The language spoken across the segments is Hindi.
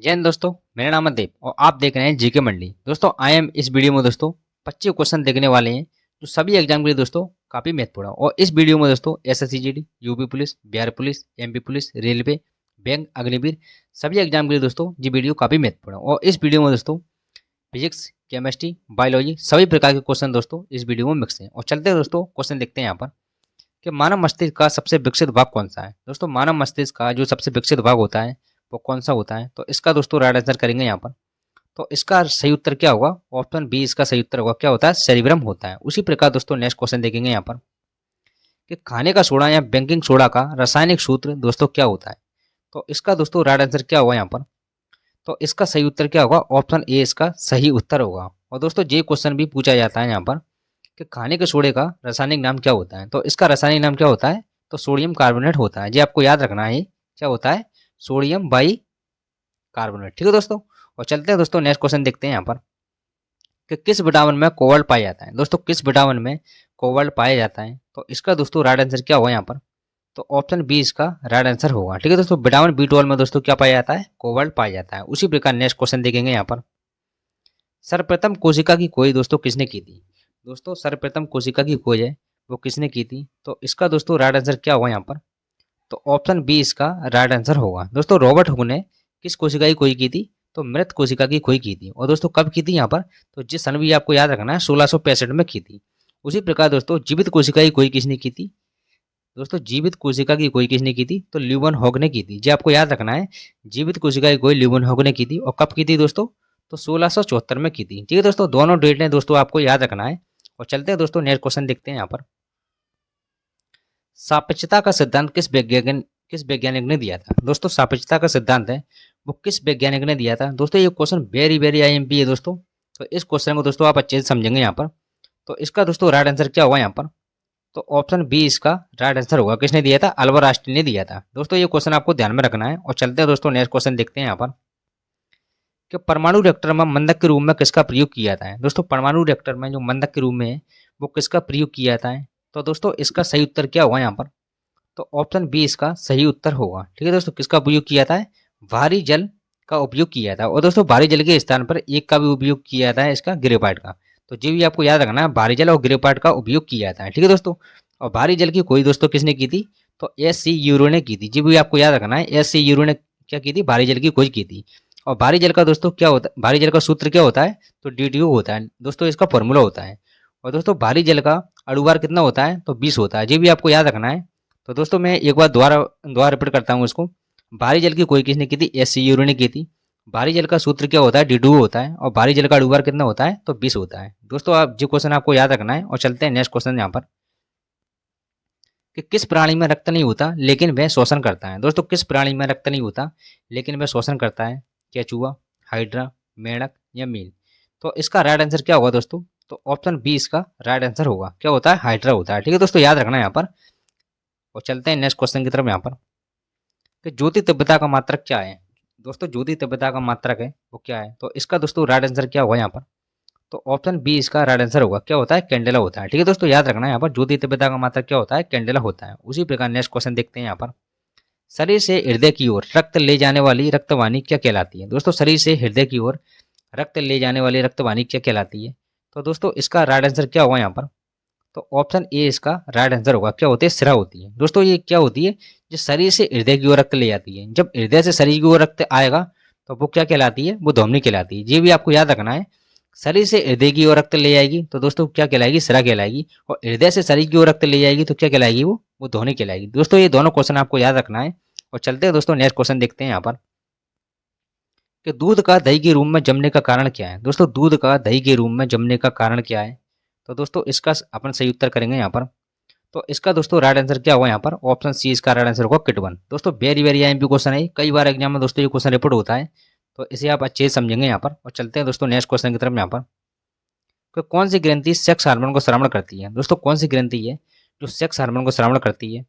जय हिंद दोस्तों। मेरा नाम है देव और आप देख रहे हैं जीके मंडी। दोस्तों आई एम इस वीडियो में दोस्तों 25 क्वेश्चन देखने वाले हैं जो सभी एग्जाम के लिए दोस्तों काफी महत्वपूर्ण है। और इस वीडियो में दोस्तों SSC GD, UP police, Bihar police, MP police, railway, bank, Agniveer सभी एग्जाम के लिए दोस्तों ये वीडियो काफी महत्वपूर्ण है। और इस वीडियो में दोस्तों फिजिक्स, केमिस्ट्री, बायोलॉजी सभी प्रकार के क्वेश्चन दोस्तों इस वीडियो में मिक्स हैं। और चलते हैं दोस्तों क्वेश्चन देखते हैं यहाँ पर कि मानव मस्तिष्क का सबसे विकसित भाग कौन सा है। दोस्तों मानव मस्तिष्क का जो सबसे विकसित भाग होता है वो कौन सा होता है, तो इसका दोस्तों राइट आंसर करेंगे यहाँ पर। तो इसका सही उत्तर क्या होगा? ऑप्शन बी इसका सही उत्तर होगा। क्या होता है? सेरिब्रम होता है। उसी प्रकार दोस्तों नेक्स्ट क्वेश्चन देखेंगे यहाँ पर कि खाने का सोडा या बेकिंग सोडा का रासायनिक सूत्र दोस्तों क्या होता है। तो इसका दोस्तों राइट आंसर क्या होगा यहाँ पर? तो इसका सही उत्तर क्या होगा? ऑप्शन ए इसका सही उत्तर होगा। और दोस्तों ये क्वेश्चन भी पूछा जाता है यहाँ पर कि खाने के सोडे का रासायनिक नाम क्या होता है। तो इसका रासायनिक नाम क्या होता है? तो सोडियम कार्बोनेट होता है। ये आपको याद रखना है। क्या होता है? Sodium by carbonate. ठीक है दोस्तों। और चलते हैं दोस्तों नेक्स्ट क्वेश्चन देखते हैं यहाँ पर कि किस विटामिन में कोबाल्ट पाया जाता है। दोस्तों किस विटामिन में कोबाल्ट पाया जाता है, तो इसका दोस्तों राइट आंसर क्या होगा यहाँ पर? तो ऑप्शन बी इसका राइट आंसर होगा। ठीक है दोस्तों। विटामिन बी 12 में दोस्तों क्या पाया जाता है? कोबाल्ट पाया जाता है। उसी प्रकार नेक्स्ट क्वेश्चन देखेंगे यहाँ पर सर्वप्रथम कोशिका की खोज दोस्तों किसने की थी। दोस्तों सर्वप्रथम कोशिका की खोज है वो किसने की थी, तो इसका दोस्तों राइट आंसर क्या होगा यहाँ पर? तो ऑप्शन बी इसका राइट आंसर होगा। दोस्तों रॉबर्ट हुक ने किस कोशिका की खोज की थी? तो मृत कोशिका की खोज की थी। और दोस्तों कब की थी यहाँ पर? तो जिस सन भी आपको याद रखना है 1665 में की थी। उसी प्रकार दोस्तों जीवित कोशिका की खोज किसने की थी? दोस्तों जीवित कोशिका की खोज किसने की थी? तो ल्यूवन हॉग ने की थी। जी आपको याद रखना है, जीवित कोशिका की खोज ल्यूवन हॉग ने की थी। और कब की थी दोस्तों? तो 1674 में की थी। ठीक है दोस्तों, दोनों डेट ने दोस्तों आपको याद रखना है। और चलते हैं दोस्तों नेक्स्ट क्वेश्चन देखते हैं यहाँ पर सापेक्षता का सिद्धांत किस वैज्ञानिक ने दिया था। दोस्तों सापेक्षता का सिद्धांत है वो किस वैज्ञानिक ने दिया था। दोस्तों ये क्वेश्चन वेरी वेरी आईएमपी है दोस्तों। तो इस क्वेश्चन को दोस्तों आप अच्छे से समझेंगे यहाँ पर। तो इसका दोस्तों राइट आंसर क्या होगा यहाँ पर? तो ऑप्शन बी इसका राइट आंसर होगा। किसने दिया था? अल्बर्ट आइंस्टीन ने दिया था। दोस्तों ये क्वेश्चन आपको ध्यान में रखना है। और चलते हैं दोस्तों नेक्स्ट क्वेश्चन देखते हैं यहाँ पर कि परमाणु रिएक्टर में मंदक के रूप में किसका प्रयोग किया जाता है। दोस्तों परमाणु रिएक्टर में जो मंदक के रूप में है वो किसका प्रयोग किया जाता है। तो दोस्तों इसका सही उत्तर क्या होगा यहाँ पर? तो ऑप्शन बी इसका सही उत्तर होगा। ठीक है दोस्तों, किसका उपयोग किया जाता है? भारी जल का उपयोग किया जाता है। और दोस्तों भारी जल के स्थान पर एक का भी उपयोग किया जाता है, इसका ग्रेफाइट का। तो ये भी आपको याद रखना है, भारी जल और ग्रेफाइट का उपयोग किया जाता है। ठीक है दोस्तों। और भारी जल की खोज दोस्तों किसने की थी? तो एस सी यूरो ने की थी। जी भी आपको याद रखना है, एस सी यूरो ने क्या की थी? भारी जल की खोज की थी। और भारी जल का दोस्तों क्या होता है? भारी जल का सूत्र क्या होता है? तो DTO होता है दोस्तों, इसका फॉर्मूला होता है। और दोस्तों भारी जल का अणुभार कितना होता है? तो 20 होता है। ये भी आपको याद रखना है। तो दोस्तों मैं एक बार दोबारा दोबारा रिपीट करता हूँ इसको। भारी जल की खोज किसने की थी? एस सी यूरो ने की थी। भारी जल का सूत्र क्या होता है? D2 होता है। और भारी जल का अणुभार कितना होता है? तो 20 होता है। दोस्तों आप जो क्वेश्चन आपको याद रखना है। और चलते हैं नेक्स्ट क्वेश्चन यहाँ पर कि किस प्राणी में रक्त नहीं होता लेकिन वह शोषण करता है। दोस्तों किस प्राणी में रक्त नहीं होता लेकिन वह शोषण करता है? क्या चूहा, हाइड्रा, मेंढक या मील? तो इसका राइट आंसर क्या होगा दोस्तों? तो ऑप्शन बी इसका राइट आंसर होगा। क्या होता है? हाइड्रा होता है। ठीक है दोस्तों, याद रखना है यहाँ पर। और चलते हैं नेक्स्ट क्वेश्चन की तरफ यहाँ पर कि ज्योति तीव्रता का मात्रक क्या है। दोस्तों ज्योति तीव्रता का मात्रक है वो क्या है? तो इसका दोस्तों राइट आंसर क्या होगा यहाँ पर? तो ऑप्शन बी इसका राइट आंसर होगा। क्या होता है? कैंडेला होता है। ठीक है दोस्तों, याद रखना है यहाँ पर ज्योति तीव्रता का मात्रक क्या होता है? कैंडेला होता है। उसी प्रकार नेक्स्ट क्वेश्चन देखते हैं यहाँ पर शरीर से हृदय की ओर रक्त ले जाने वाली रक्तवाहिनी क्या कहलाती है। दोस्तों शरीर से हृदय की ओर रक्त ले जाने वाली रक्तवाहिनी क्या कहलाती है? तो दोस्तों इसका राइट आंसर क्या होगा यहाँ पर? तो ऑप्शन ए इसका राइट आंसर होगा। क्या होती है? सिरा होती है। दोस्तों ये क्या होती है? जो शरीर से हृदय की ओर रक्त ले जाती है। जब हृदय से शरीर की ओर रक्त आएगा तो वो क्या कहलाती है? वो धमनी कहलाती है। ये भी आपको याद रखना है। शरीर से हृदय की ओर रक्त ले जाएगी तो दोस्तों क्या कहलाएगी? सिरा कहलाएगी। और हृदय से शरीर की ओर रक्त ले जाएगी तो क्या कहलाएगी? वो ध्वनि कहलाएगी। दोस्तों ये दोनों क्वेश्चन आपको याद रखना है। और चलते हैं दोस्तों नेक्स्ट क्वेश्चन देखते हैं यहाँ पर कि दूध का दही के रूप में जमने का कारण क्या है। दोस्तों दूध का दही के रूप में जमने का कारण क्या है? तो दोस्तों इसका अपन सही उत्तर करेंगे यहाँ पर। तो इसका दोस्तों राइट आंसर क्या होगा यहाँ पर? ऑप्शन सी इसका राइट आंसर होगा किटवन। दोस्तों वेरी वेरी आईएमपी क्वेश्चन है, कई बार एग्जाम में दोस्तों ये क्वेश्चन रिपीट होता है। तो इसे आप अच्छे से समझेंगे यहाँ पर। और चलते हैं दोस्तों नेक्स्ट क्वेश्चन की तरफ यहाँ पर कि कौन सी ग्रंथि सेक्स हार्मोन को श्रवण करती है। दोस्तों कौन सी ग्रंथि है जो सेक्स हार्मोन को श्रवण करती है?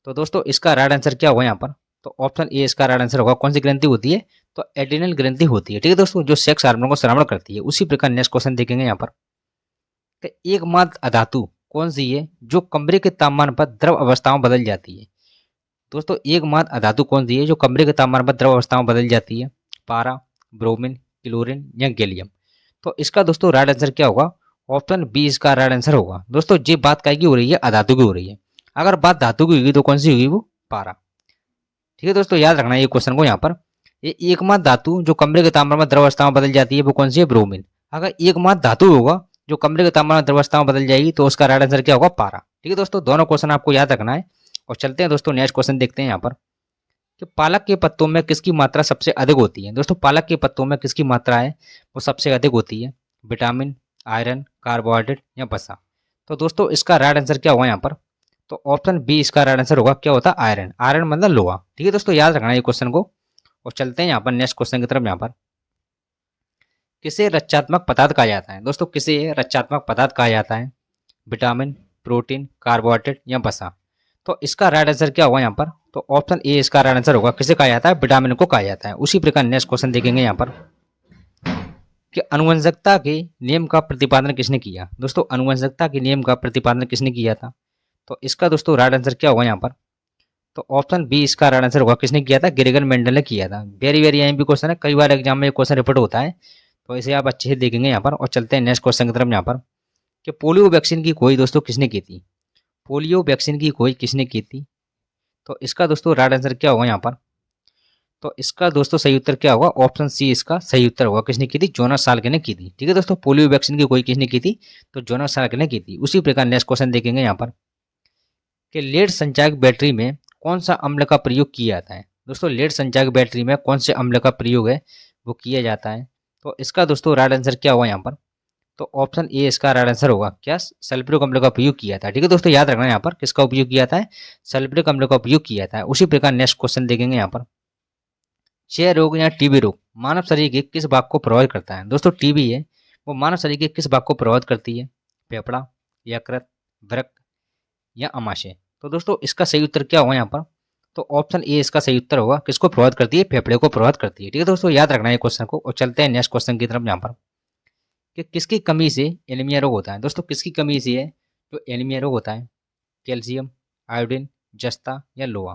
तो दोस्तों इसका राइट आंसर क्या होगा यहाँ पर? तो ऑप्शन ए इसका राइट आंसर होगा। कौन सी ग्रंथि होती है? तो एड्रिनल ग्रंथि होती है। ठीक है दोस्तों, जो सेक्स हार्मोन को श्रवण करती है। उसी प्रकार नेक्स्ट क्वेश्चन देखेंगे यहाँ पर कि एकमात्र अधातु कौन सी है जो कमरे के तापमान पर द्रव अवस्था में बदल जाती है। दोस्तों एकमात्र अधातु कौन सी है जो कमरे के तापमान पर द्रव अवस्था में बदल जाती है? पारा, ब्रोमीन, क्लोरीन या गैलियम। तो इसका दोस्तों राइट आंसर क्या होगा? ऑप्शन बी इसका राइट आंसर होगा। दोस्तों ये बात काय की हो रही है? अधातु की हो रही है। अगर बात धातु की होगी तो कौन सी होगी? वो पारा। ठीक है दोस्तों, याद रखना ये क्वेश्चन को यहाँ पर। ये एकमात्र धातु जो कमरे के तापमान में द्रवस्था में बदल जाती है वो कौन सी है? ब्रोमीन। अगर एकमात्र धातु होगा जो कमरे के तापमान में द्रवस्था में बदल जाएगी तो उसका राइट आंसर क्या होगा? पारा। ठीक है दोस्तों, दोनों क्वेश्चन आपको याद रखना है। और चलते हैं दोस्तों नेक्स्ट क्वेश्चन देखते हैं यहाँ पर कि पालक के पत्तों में किसकी मात्रा सबसे अधिक होती है? दोस्तों पालक के पत्तों में किसकी मात्रा है वो सबसे अधिक होती है? विटामिन, आयरन, कार्बोहाइड्रेट या वसा। तो दोस्तों इसका राइट आंसर क्या होगा यहाँ पर? तो ऑप्शन बी इसका राइट आंसर होगा। क्या होता है? आयरन। आयरन मतलब लोहा। ठीक है दोस्तों, याद रखना है ये क्वेश्चन को। और चलते हैं यहाँ पर नेक्स्ट क्वेश्चन की तरफ। यहाँ पर किसे रक्षात्मक पदार्थ कहा जाता है? दोस्तों किसे रक्षात्मक पदार्थ कहा जाता है? विटामिन, प्रोटीन, कार्बोहाइड्रेट या वसा। तो इसका राइट आंसर क्या होगा यहाँ पर? तो ऑप्शन ए इसका राइट आंसर होगा। किसे कहा जाता है? विटामिन को कहा जाता है। उसी प्रकार नेक्स्ट क्वेश्चन देखेंगे यहाँ पर कि अनुवंशिकता के नियम का प्रतिपादन किसने किया? दोस्तों अनुवंशिकता के नियम का प्रतिपादन किसने किया था? तो इसका दोस्तों राइट आंसर क्या होगा यहाँ पर? तो ऑप्शन बी इसका राइट आंसर होगा। किसने किया था? ग्रेगर मेंडल ने किया था। वेरी वेरी आईएमपी क्वेश्चन है, कई बार एग्जाम में क्वेश्चन रिपीट होता है, तो इसे आप अच्छे से देखेंगे यहाँ पर। और चलते हैं नेक्स्ट क्वेश्चन की तरफ यहाँ पर कि पोलियो वैक्सीन की खोज दोस्तों किसने की थी? पोलियो वैक्सीन की खोज किसने की थी? तो इसका दोस्तों राइट आंसर क्या होगा यहाँ पर? तो इसका दोस्तों सही उत्तर क्या होगा? ऑप्शन सी इसका सही उत्तर होगा। किसने की थी? जोनास साल्के ने की थी। ठीक है दोस्तों, पोलियो वैक्सीन की खोज किसने की थी? तो जोनास साल्के ने की थी। उसी प्रकार नेक्स्ट क्वेश्चन देखेंगे यहाँ पर कि लेड संचायक बैटरी में कौन सा अम्ल का प्रयोग किया जाता है? दोस्तों लेड संचायक बैटरी में कौन से अम्ल का प्रयोग है वो किया जाता है? तो इसका दोस्तों राइट आंसर क्या होगा यहाँ पर? तो ऑप्शन ए इसका राइट आंसर होगा। क्या? सल्फ्यूरिक अम्ल का उपयोग किया था। ठीक है दोस्तों, याद रखना यहाँ पर किसका उपयोग किया था? सल्फ्यूरिक अम्ल का उपयोग किया था। उसी प्रकार नेक्स्ट क्वेश्चन देखेंगे यहाँ पर क्षय रोग या टीबी रोग मानव शरीर के किस भाग को प्रभावित करता है? दोस्तों टीबी है वो मानव शरीर के किस भाग को प्रभावित करती है? फेफड़ा, यकृत, वृक्क या अमाशय। तो दोस्तों इसका सही उत्तर क्या होगा यहाँ पर? तो ऑप्शन ए इसका सही उत्तर होगा। किसको प्रभावित करती है? फेफड़े को प्रभावित करती है। ठीक है दोस्तों, याद रखना है क्वेश्चन को। और चलते हैं नेक्स्ट क्वेश्चन की तरफ यहाँ पर कि किसकी कमी से एनीमिया रोग होता है? दोस्तों किसकी कमी से है जो एनीमिया रोग होता है? कैल्शियम, आयोडीन, जस्ता या लोहा।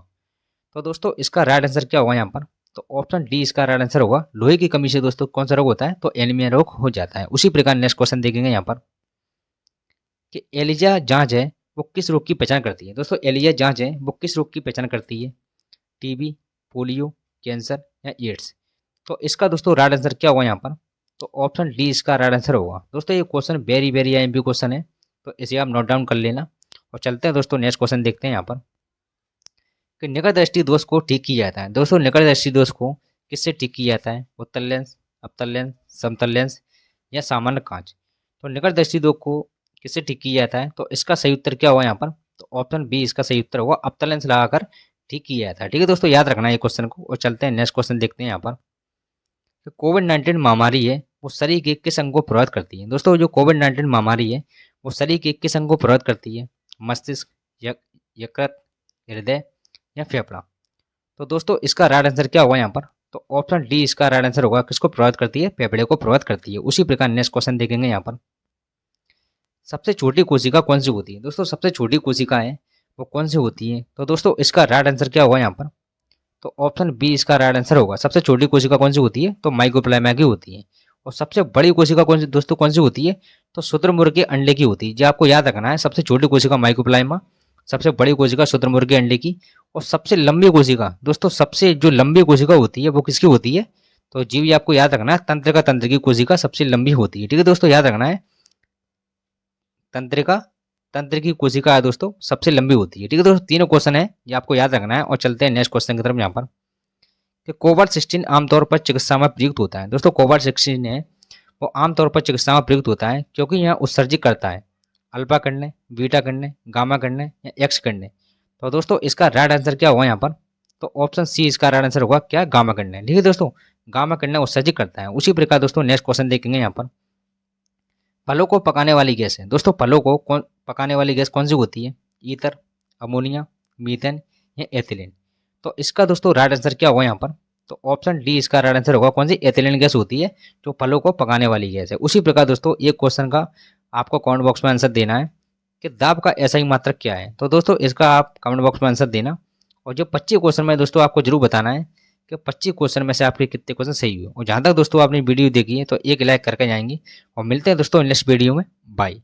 तो दोस्तों इसका राइट आंसर क्या होगा यहाँ पर? तो ऑप्शन डी इसका राइट आंसर होगा। लोहे की कमी से दोस्तों कौन सा रोग होता है? तो एनीमिया रोग हो जाता है। उसी प्रकार नेक्स्ट क्वेश्चन देखेंगे यहाँ पर कि एलिजा जांच है वो किस रोग की पहचान करती है? दोस्तों एलिजा जांच है वो किस रोग की पहचान करती है? टीबी, पोलियो, कैंसर या एड्स। तो इसका दोस्तों राइट आंसर क्या होगा यहाँ पर? तो ऑप्शन डी इसका राइट आंसर होगा। दोस्तों ये question very very IMP question है, तो इसे आप नोट डाउन कर लेना। और चलते हैं दोस्तों नेक्स्ट क्वेश्चन देखते हैं यहाँ पर कि निकट दृष्टि दोष को ठीक किया जाता है। दोस्तों निकट दृष्टि दोष को किससे ठीक किया जाता है? उत्तल लेंस, अवतल लेंस, समतल लेंस या सामान्य कांच। तो निकट दृष्टि दोष को किससे ठीक किया जाता है? तो इसका सही उत्तर क्या होगा यहाँ पर? तो ऑप्शन बी इसका सही उत्तर होगा। अवतल लेंस लगाकर ठीक किया जाता है। ठीक है दोस्तों, याद रखना है ये क्वेश्चन को। और चलते हैं नेक्स्ट क्वेश्चन देखते हैं यहाँ पर तो कोविड-19 महामारी है वो शरीर के किस अंग को प्रभावित करती है? दोस्तों जो कोविड-19 महामारी है वो शरीर के किस अंग को प्रभावित करती है? मस्तिष्क, यकृत, हृदय या फेफड़ा। तो दोस्तों इसका राइट आंसर क्या होगा यहाँ पर? तो ऑप्शन डी इसका राइट आंसर होगा। किसको प्रभावित करती है? फेफड़े को प्रभावित करती है। उसी प्रकार नेक्स्ट क्वेश्चन देखेंगे यहाँ पर सबसे छोटी कोशिका कौन सी होती है? दोस्तों सबसे छोटी कोशिका है वो कौन सी होती है? तो दोस्तों इसका राइट आंसर क्या होगा यहाँ पर? तो ऑप्शन बी इसका राइट आंसर होगा। सबसे छोटी कोशिका कौन सी होती है? तो माइक्रोप्लाज्मा की होती है। और सबसे बड़ी कोशिका कौन सी दोस्तों कौन सी होती है? तो शुतुरमुर्ग के अंडे की होती है। जो आपको याद रखना है, सबसे छोटी कोशिका माइक्रोप्लाज्मा, सबसे बड़ी कोशिका शुतुरमुर्ग के अंडे की, और सबसे लंबी कोशिका दोस्तों सबसे जो लंबी कोशिका होती है वो किसकी होती है? तो जी भी आपको याद रखना है, तंत्र की कोशिका सबसे लंबी होती है। ठीक है दोस्तों, याद रखना है तंत्रिका तंत्र की कोशिका है दोस्तों सबसे लंबी होती है। ठीक है दोस्तों, तीनों क्वेश्चन है ये आपको याद रखना है। और चलते हैं नेक्स्ट क्वेश्चन की तरफ यहाँ पर कि कोवाक्सिन आमतौर पर चिकित्सा में प्रयुक्त होता है। दोस्तों कोवाक्सिन है वो आमतौर पर चिकित्सा में प्रयुक्त होता है क्योंकि यह उत्सर्जित करता है अल्फा किरणें, बीटा किरणें, गामा किरणें या एक्स किरणें। तो दोस्तों इसका राइट आंसर क्या होगा यहाँ पर? तो ऑप्शन सी इसका राइट आंसर होगा। क्या? गामा किरणें। ठीक है दोस्तों, गामा किरणें उत्सर्जित करता है। उसी प्रकार दोस्तों नेक्स्ट क्वेश्चन देखेंगे यहाँ पर फलों को पकाने वाली गैस है। दोस्तों फलों को पकाने वाली गैस कौन सी होती है? ईथर, अमोनिया, मीथेन या एथिलीन। तो इसका दोस्तों राइट आंसर क्या होगा यहाँ पर? तो ऑप्शन डी इसका राइट आंसर होगा। कौन सी? एथिलीन गैस होती है जो फलों को पकाने वाली गैस है। उसी प्रकार दोस्तों एक क्वेश्चन का आपको कमेंट बॉक्स में आंसर देना है कि दाब का ऐसा ही मात्रक क्या है। तो दोस्तों इसका आप कमेंट बॉक्स में आंसर देना। और जो 25 क्वेश्चन में दोस्तों आपको जरूर बताना है कि 25 क्वेश्चन में से आपके कितने क्वेश्चन सही हुए। और जहाँ तक दोस्तों आपने वीडियो देखी है तो एक लाइक करके जाएंगे, और मिलते हैं दोस्तों नेक्स्ट वीडियो में। बाय।